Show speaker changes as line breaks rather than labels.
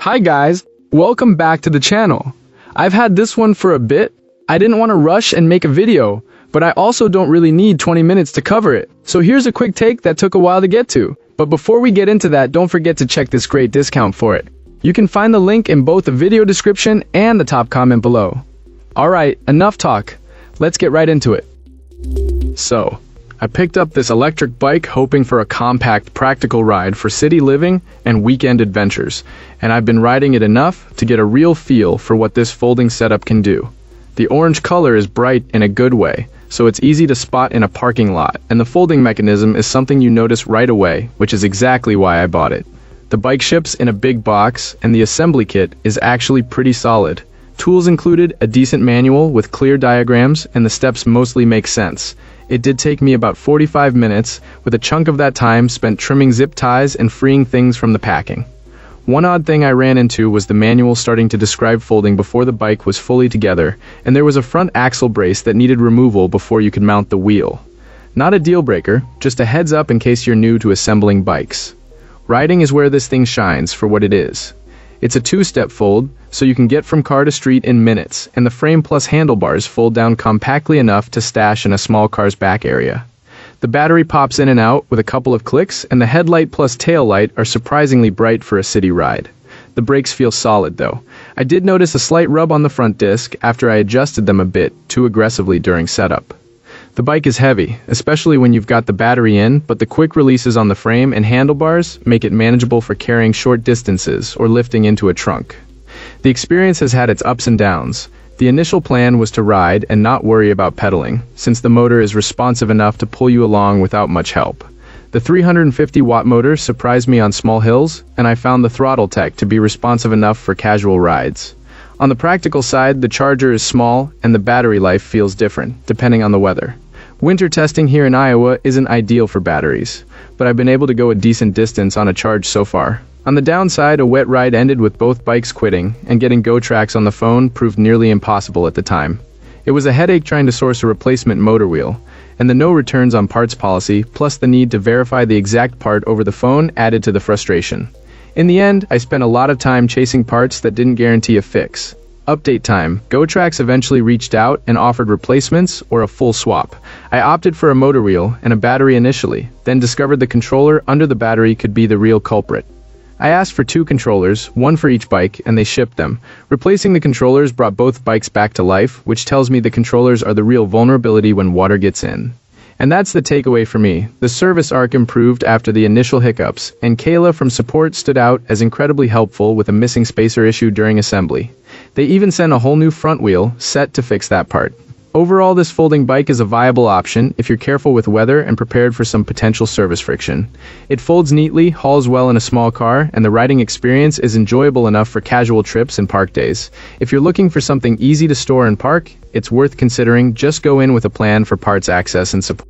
Hi guys, welcome back to the channel. I've had this one for a bit. I didn't want to rush and make a video, but I also don't really need 20 minutes to cover it. So here's a quick take that took a while to get to. But before we get into that, don't forget to check this great discount for it. You can find the link in both the video description and the top comment below. Alright, enough talk. Let's get right into it. So, I picked up this electric bike hoping for a compact, practical ride for city living and weekend adventures, and I've been riding it enough to get a real feel for what this folding setup can do. The orange color is bright in a good way, so it's easy to spot in a parking lot, and the folding mechanism is something you notice right away, which is exactly why I bought it. The bike ships in a big box, and the assembly kit is actually pretty solid. Tools included a decent manual with clear diagrams, and the steps mostly make sense. It did take me about 45 minutes, with a chunk of that time spent trimming zip ties and freeing things from the packing. One odd thing I ran into was the manual starting to describe folding before the bike was fully together, and there was a front axle brace that needed removal before you could mount the wheel. Not a deal breaker, just a heads up in case you're new to assembling bikes. Riding is where this thing shines for what it is. It's a two-step fold, so you can get from car to street in minutes, and the frame plus handlebars fold down compactly enough to stash in a small car's back area. The battery pops in and out with a couple of clicks, and the headlight plus tail light are surprisingly bright for a city ride. The brakes feel solid though. I did notice a slight rub on the front disc after I adjusted them a bit too aggressively during setup. The bike is heavy, especially when you've got the battery in, but the quick releases on the frame and handlebars make it manageable for carrying short distances or lifting into a trunk. The experience has had its ups and downs. The initial plan was to ride and not worry about pedaling, since the motor is responsive enough to pull you along without much help. The 350-watt motor surprised me on small hills, and I found the throttle tech to be responsive enough for casual rides. On the practical side, the charger is small and the battery life feels different, depending on the weather. Winter testing here in Iowa isn't ideal for batteries, but I've been able to go a decent distance on a charge so far. On the downside, a wet ride ended with both bikes quitting, and getting Gotrax on the phone proved nearly impossible at the time. It was a headache trying to source a replacement motor wheel, and the no returns on parts policy, plus the need to verify the exact part over the phone added to the frustration. In the end, I spent a lot of time chasing parts that didn't guarantee a fix. Update time. Gotrax eventually reached out and offered replacements or a full swap. I opted for a motor wheel and a battery initially, then discovered the controller under the battery could be the real culprit. I asked for 2 controllers, one for each bike, and they shipped them. Replacing the controllers brought both bikes back to life, which tells me the controllers are the real vulnerability when water gets in. And that's the takeaway for me. The service arc improved after the initial hiccups, and Kayla from support stood out as incredibly helpful with a missing spacer issue during assembly. They even sent a whole new front wheel set to fix that part. Overall, this folding bike is a viable option if you're careful with weather and prepared for some potential service friction. It folds neatly, hauls well in a small car, and the riding experience is enjoyable enough for casual trips and park days. If you're looking for something easy to store and park, it's worth considering. Just go in with a plan for parts access and support.